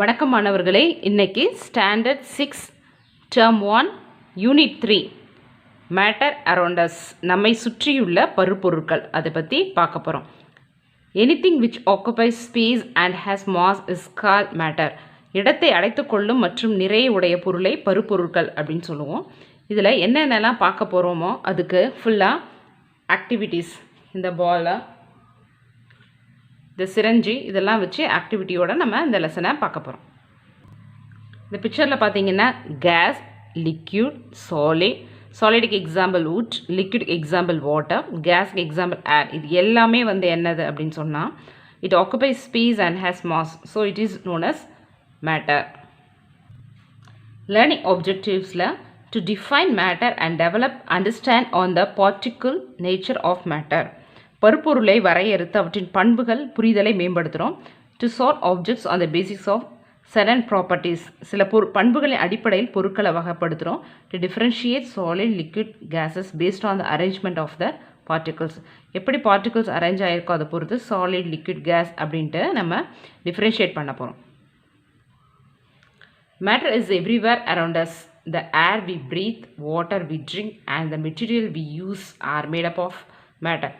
வணக்கம் மாணவர்களே, இன்னைக்கு standard 6 term 1 unit 3 matter around us, நம்மை சுற்றியுள்ள பருப்பொருட்கள், அதை பற்றி பார்க்க போகிறோம். Anything which occupies space and has mass is called matter. இடத்தை அடைத்துக்கொள்ளும் மற்றும் நிறைய உடைய பொருளை பருப்பொருட்கள் அப்படின்னு சொல்லுவோம். இதில் என்னென்னலாம் பார்க்க போகிறோமோ அதுக்கு ஃபுல்லாக ஆக்டிவிட்டீஸ், இந்த பாலை, இந்த சிரஞ்சி, இதெல்லாம் வச்சு ஆக்டிவிட்டியோட நம்ம இந்த லெசனை பார்க்க போகிறோம். இந்த பிக்சரில் பார்த்தீங்கன்னா கேஸ், லிக்யூட், சாலிடுக்கு எக்ஸாம்பிள் wood, லிக்யூடுக்கு எக்ஸாம்பிள் வாட்டர், கேஸ்க்கு எக்ஸாம்பிள் ஏர். இது எல்லாமே என்னது அப்படின்னு சொன்னால் it occupies space and has mass, so it is known as matter. Learning ஆப்ஜெக்டிவ்ஸில் to define matter and develop understand on the particular nature of matter. பருப்பொருளை வரையறுத்து அவற்றின் பண்புகள் புரிதலை மேம்படுத்துகிறோம். To sort objects on the basics of certain properties, சில பண்புகளின் அடிப்படையில் பொருட்களை வகைப்படுத்துகிறோம். To differentiate solid, liquid, gases based on the arrangement of the particles. எப்படி பார்ட்டிகல்ஸ் அரேஞ்ச் ஆகிருக்கோ அதை பொறுத்து சாலிட், லிக்விட், கேஸ் அப்படின்ட்டு நம்ம டிஃப்ரென்ஷியேட் பண்ண போகிறோம். Matter is everywhere around us. The air we breathe, water we drink and the material we use are made up of matter.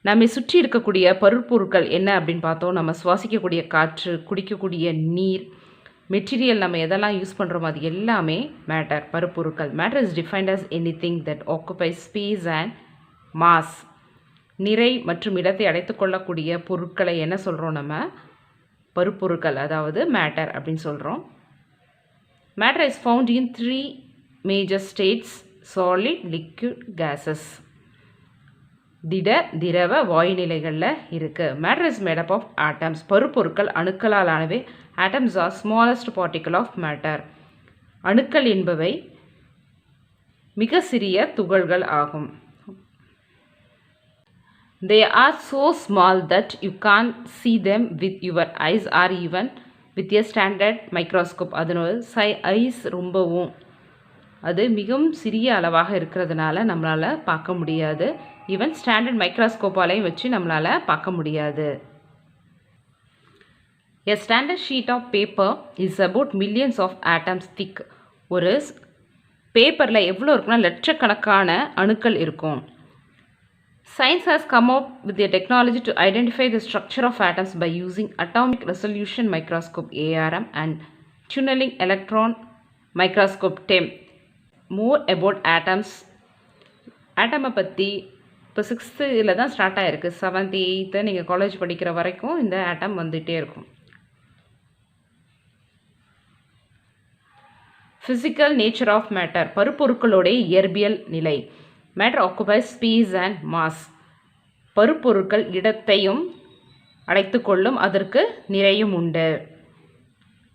நம்மை சுற்றி இருக்கக்கூடிய பருப்பொருட்கள் என்ன அப்படின்னு பார்த்தோம். நம்ம சுவாசிக்கக்கூடிய காற்று, குடிக்கக்கூடிய நீர், மெட்டீரியல், நம்ம எதெல்லாம் யூஸ் பண்ணுறோமோ அது எல்லாமே மேட்டர், பருப்பொருட்கள். Matter is defined as anything that occupies space and mass. நிறை மற்றும் இடத்தை அடைத்துக்கொள்ளக்கூடிய பொருட்களை என்ன சொல்கிறோம், நம்ம பருப்பொருட்கள், அதாவது மேட்டர் அப்படின்னு சொல்கிறோம். Matter is found in 3 major states: solid, liquid, gases. திட, திரவ, வாயு நிலைகளில் இருக்குது. Matter is made up of atoms. பருப்பொருட்கள் அணுக்களால் ஆனவை. Atoms are smallest particle of matter. அணுக்கள் என்பவை மிக சிறிய துகள்கள் ஆகும். They are so small that you can't see them with your eyes or even with a standard microscope. அதனோட ஐஸ் ரொம்பவும் அது மிகவும் சிறிய அளவாக இருக்கிறதுனால நம்மளால் பார்க்க முடியாது. ஈவன் ஸ்டாண்டர்ட் மைக்ரோஸ்கோப்பாலையும் வச்சு நம்மளால் பார்க்க முடியாது. A standard sheet of paper is about millions of atoms thick. ஒரு பேப்பரில் எவ்வளோ இருக்குன்னா லட்சக்கணக்கான அணுக்கள் இருக்கும். Science has come up with the technology to identify the structure of atoms by using atomic resolution microscope ARM and tunneling electron microscope TEM. More about atoms. ஆட்டமை பற்றி இப்போ 6th தான் ஸ்டார்ட் ஆகிருக்கு. 7th 8th நீங்கள் college படிக்கிற வரைக்கும் இந்த atom வந்துகிட்டே இருக்கும். ஃபிசிக்கல் நேச்சர் ஆஃப் மேட்டர், பருப்பொருட்களுடைய இயற்பியல் நிலை. Matter occupies space and mass. பருப்பொருட்கள் இடத்தையும் அடைத்துக்கொள்ளும், அதற்கு நிறையும் உண்டு.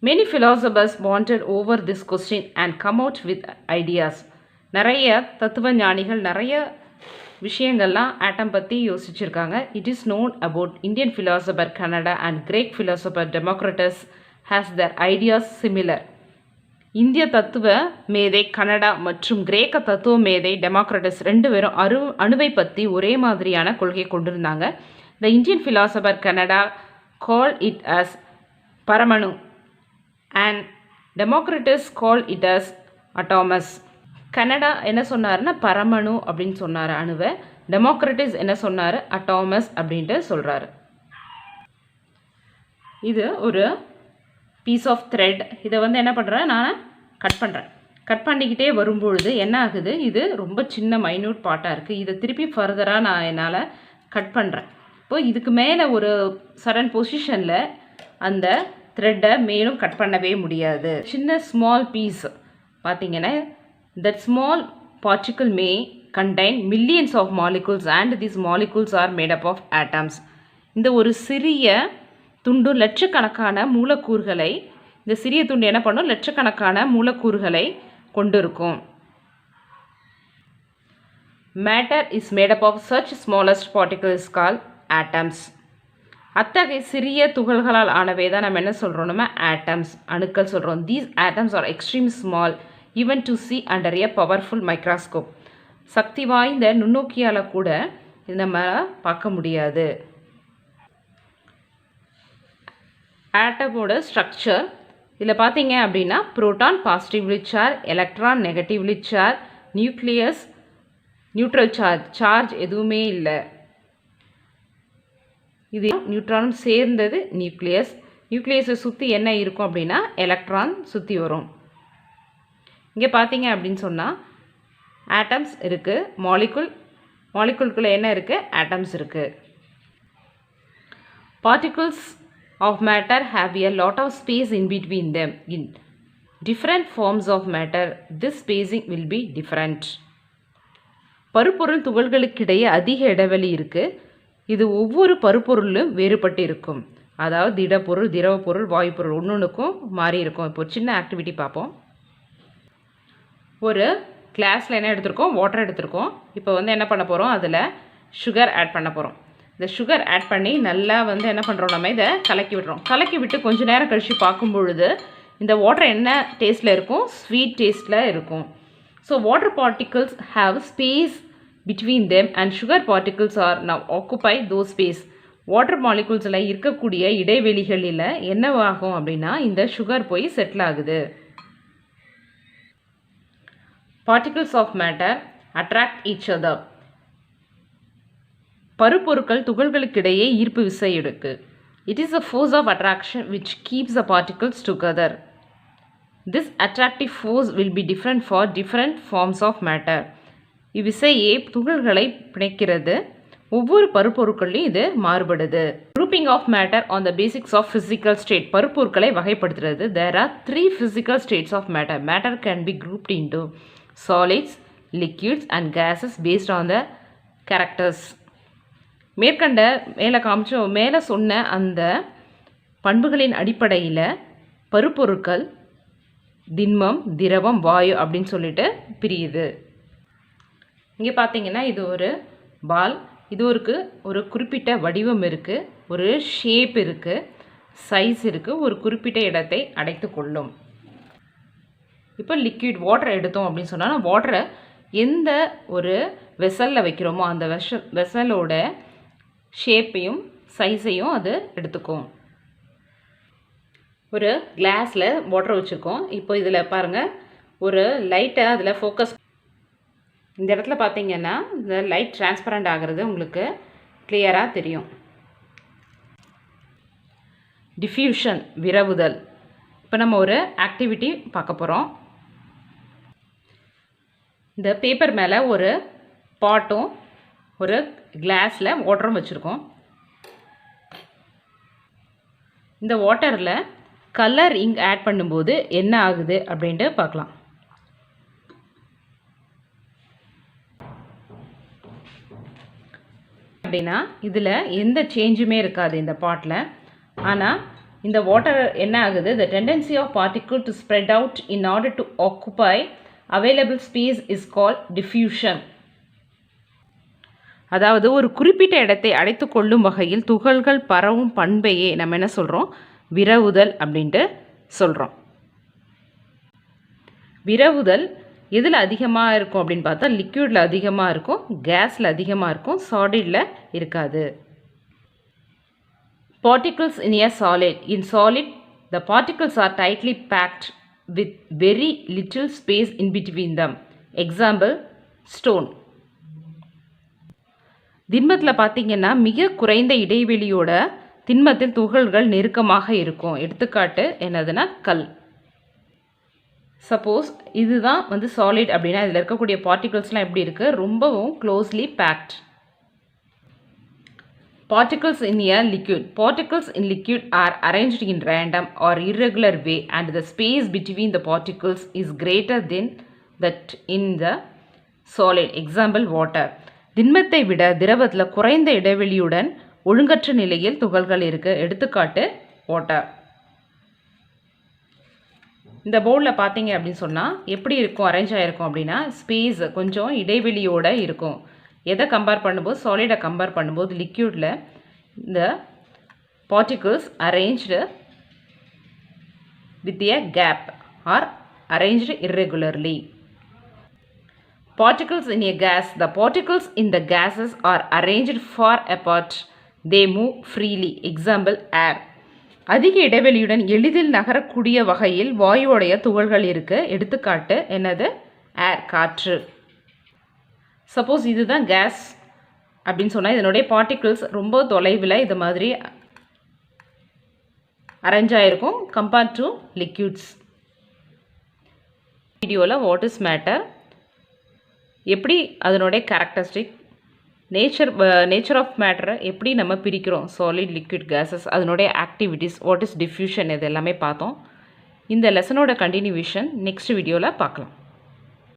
Many philosophers pondered over this question and come out with ideas. நிறைய தத்துவ ஞானிகள் நிறைய விஷயங்கள்லாம் ஆட்டம் பற்றி யோசிச்சிருக்காங்க. It is known about Indian philosopher Kanada and Greek philosopher Democritus has their ideas similar. இந்திய தத்துவ மேதை கனடா மற்றும் கிரேக்க தத்துவ மேதை டெமோக்ரட்டஸ் 2 பேரும் அணுவை பற்றி ஒரே மாதிரியான கொள்கையை கொண்டிருந்தாங்க. The Indian philosopher Kanada call it as paramanu and Democritus call it as atomos. Kanada என்ன சொன்னார்னா பரமணு அப்படின்னு சொன்னார் அணுவை. டெமோக்ரட்டஸ் என்ன சொன்னார், அட்டாமஸ் அப்படின்ட்டு சொல்கிறாரு. இது ஒரு பீஸ் ஆஃப் த்ரெட். இதை என்ன பண்ணுறேன், நான் கட் பண்ணிக்கிட்டே வரும்பொழுது என்ன ஆகுது, இது ரொம்ப சின்ன மைன்யூட் பார்ட்டாக இருக்குது. இதை திருப்பி ஃபர்தராக நான் என்னால் கட் பண்ணுறேன். இப்போது இதுக்கு மேலே ஒரு சடன் பொசிஷனில் அந்த த்ரெட்டை மேலும் கட் பண்ணவே முடியாது. சின்ன ஸ்மால் பீஸ் பார்த்தீங்கன்னா that small particle may contain millions of molecules and these molecules are made up of atoms. இந்த ஒரு சிறிய துண்டு லட்சக்கணக்கான மூலக்கூறுகளை, இந்த சிறிய துண்டு என்ன பண்ணும், லட்சக்கணக்கான மூலக்கூறுகளை கொண்டிருக்கும். Matter is made up of such smallest particles call atoms. அத்தகைய சிறிய துகள்களால் ஆனவை தான் நம்ம என்ன சொல்கிறோம், நம்ம ஆட்டம்ஸ், அணுக்கள் சொல்கிறோம். These atoms are extreme small even to see under a powerful microscope. சக்தி வாய்ந்த நுண்ணோக்கியால் கூட இது நம்ம பார்க்க முடியாது. ஆட்டமோட ஸ்ட்ரக்சர் இதில் பார்த்தீங்க அப்படின்னா proton positively charge, electron negatively charge, nucleus neutral charge எதுவுமே இல்லை. இது நியூட்ரானும் சேர்ந்தது நியூக்ளியஸ். நியூக்ளியஸை சுற்றி என்ன இருக்கும் அப்படின்னா எலக்ட்ரான் சுற்றி வரும். இங்கே பார்த்தீங்க அப்படின்னு சொன்னால் ஆட்டம்ஸ் இருக்குது, மாலிகுல்குள்ளே என்ன இருக்குது, ஆட்டம்ஸ் இருக்குது. Particles of matter have a lot of space in between them. In different forms of matter, this spacing will be different. பருப்பொருள் துகள்களுக்கிடையே அதிக இடைவெளி இருக்குது. இது ஒவ்வொரு பருப்பொருளும் வேறுபட்டு இருக்கும். அதாவது திடப்பொருள், திரவப்பொருள், வாயுப்பொருள் ஒன்றுக்கும் மாறி இருக்கும். இப்போ சின்ன ஆக்டிவிட்டி பார்ப்போம். ஒரு கிளாஸில் என்ன எடுத்திருக்கோம், வாட்டர் எடுத்திருக்கோம். இப்போ என்ன பண்ண போகிறோம், அதில் சுகர் ஆட் பண்ண போகிறோம். இந்த சுகர் ஆட் பண்ணி நல்லா என்ன பண்ணுறோம், நம்ம இதை கலக்கி விடுறோம். கலக்கி விட்டு கொஞ்சம் நேரம் கழித்து பார்க்கும் பொழுது இந்த வாட்டர் என்ன டேஸ்ட்டில் இருக்கும், ஸ்வீட் டேஸ்ட்டில் இருக்கும். So water particles have space between them and sugar particles are now occupy தோ ஸ்பேஸ். வாட்டர் மாலிகுல்ஸில் இருக்கக்கூடிய இடைவெளிகளில் என்னவாகும் அப்படின்னா இந்த சுகர் போய் செட்டில் ஆகுது. Particles of matter attract each other. பருப்பொருட்கள் துகள்களுக்கிடையே ஈர்ப்பு விசை இருக்கு. It is a force of attraction which keeps the particles together. This attractive force will be different for different forms of matter. இவ்விசையே துகள்களை பிணைக்கிறது. ஒவ்வொரு பருப்பொருட்களையும் இது மாறுபடுது. Grouping of matter on the basics of physical state. பருப்பொருட்களை வகைப்படுத்துறது. There are 3 physical states of matter. Matter can be grouped into solids, liquids and gases based on the characters. மேற்கண்ட மேலே சொன்ன அந்த பண்புகளின் அடிப்படையில் பருப்பொருட்கள் திண்மம், திரவம், வாயு அப்படின்னு சொல்லிட்டு பிரியுது. இங்கே பார்த்தீங்கன்னா இது ஒரு பால். இது ஒரு குறிப்பிட்ட வடிவம் இருக்குது, ஒரு ஷேப் இருக்குது, சைஸ் இருக்குது, ஒரு குறிப்பிட்ட இடத்தை அடைத்து கொள்ளும். இப்போ லிக்விட் வாட்டர் எடுத்தோம் அப்படின்னு சொன்னால் வாட்டரை எந்த ஒரு வெசலில் வைக்கிறோமோ அந்த வெசலோட ஷேப்பையும் சைஸையும் அது எடுத்துக்கும். ஒரு கிளாஸில் வாட்டர் வச்சுருக்கோம். இப்போ இதில் பாருங்கள், ஒரு லைட்டை அதில் ஃபோக்கஸ், இந்த இடத்துல பார்த்தீங்கன்னா இந்த லைட் டிரான்ஸ்பரண்ட் ஆகிறது உங்களுக்கு கிளியராக தெரியும். டிஃப்யூஷன், விரவுதல். இப்போ நம்ம ஒரு ஆக்டிவிட்டி பார்க்க போகிறோம். இந்த பேப்பர் மேலே ஒரு பாட்டும் ஒரு கிளாஸில் வாட்டரும் வச்சுருக்கோம். இந்த வாட்டரில் கலர் இங்க் ஆட் பண்ணும்போது என்ன ஆகுது அப்படின்ட்டு பார்க்கலாம். அப்படின்னா இதில் எந்த சேஞ்சுமே இருக்காது இந்த பாட்டில். ஆனால் இந்த வாட்டர் என்ன ஆகுது, the tendency of particle to spread out in order to occupy available space is called diffusion. அதாவது ஒரு குறிப்பிட்ட இடத்தை அடைத்து கொள்ளும் வகையில் துகள்கள் பரவும் பண்பையே நம்ம என்ன சொல்கிறோம், விரவுதல் அப்படின்ட்டு சொல்கிறோம். விரவுதல் எதில் அதிகமாக இருக்கும் அப்படின்னு பார்த்தா லிக்விடில் அதிகமாக இருக்கும், கேஸில் அதிகமாக இருக்கும், சாலிடில் இருக்காது. Particles in a solid. In solid, the particles are tightly packed with very little space in between them. Example, stone. திண்மத்தில் பார்த்தீங்கன்னா மிக குறைந்த இடைவெளியோட திண்மத்தில் துகள்கள் நெருக்கமாக இருக்கும். எடுத்துக்காட்டு என்னதுன்னா கல். சப்போஸ் இதுதான் சாலிட் அப்படின்னா இதில் இருக்கக்கூடிய பார்ட்டிகல்ஸ்லாம் எப்படி இருக்குது, ரொம்பவும் closely packed. Particles in a liquid. Particles in liquid are arranged in random or irregular way and the space between the particles is greater than that in the solid. Example, water. திண்மத்தை விட திரவத்தில் குறைந்த இடைவெளியுடன் ஒழுங்கற்ற நிலையில் துகள்கள் இருக்குது. எடுத்துக்காட்டு water. இந்த போர்டில் பார்த்தீங்க அப்படின்னு சொன்னால் எப்படி இருக்கும், அரேஞ்ச் ஆகிருக்கும் அப்படின்னா ஸ்பேஸ் கொஞ்சம் இடைவெளியோடு இருக்கும். எதை கம்பேர் பண்ணும்போது, சாலிடை கம்பேர் பண்ணும்போது லிக்யூடில் இந்த particles arranged with a gap are arranged irregularly. Particles in a gas. The particles in the gases are arranged far apart. They move freely. Example, air. அதிக இடைவெளியுடன் எளிதில் நகரக்கூடிய வகையில் வாயுவுடைய துகள்கள் இருக்குது. எடுத்துக்காட்டு என்னது? ஏர், காற்று. சப்போஸ் இதுதான் கேஸ் அப்படின்னு சொன்னால் இதனுடைய பார்ட்டிகிள்ஸ் ரொம்ப தொலைவில் இது மாதிரி அரேஞ்ச் ஆகிருக்கும் கம்பேர்ட் டு லிக்யூட்ஸ். வீடியோவில் வாட் இஸ் மேட்டர், எப்படி அதனுடைய கேரக்டரிஸ்டிக், நேச்சர் ஆஃப் மேட்டரை எப்படி நம்ம பிரிக்கிறோம், சாலிட், லிக்விட், கேஸஸ், அதனுடைய ஆக்டிவிட்டீஸ், வாட் இஸ் டிஃப்யூஷன், இது எல்லாமே பார்த்தோம். இந்த லெசனோட கண்டினியூவேஷன் நெக்ஸ்ட் வீடியோவில் பார்க்கலாம்.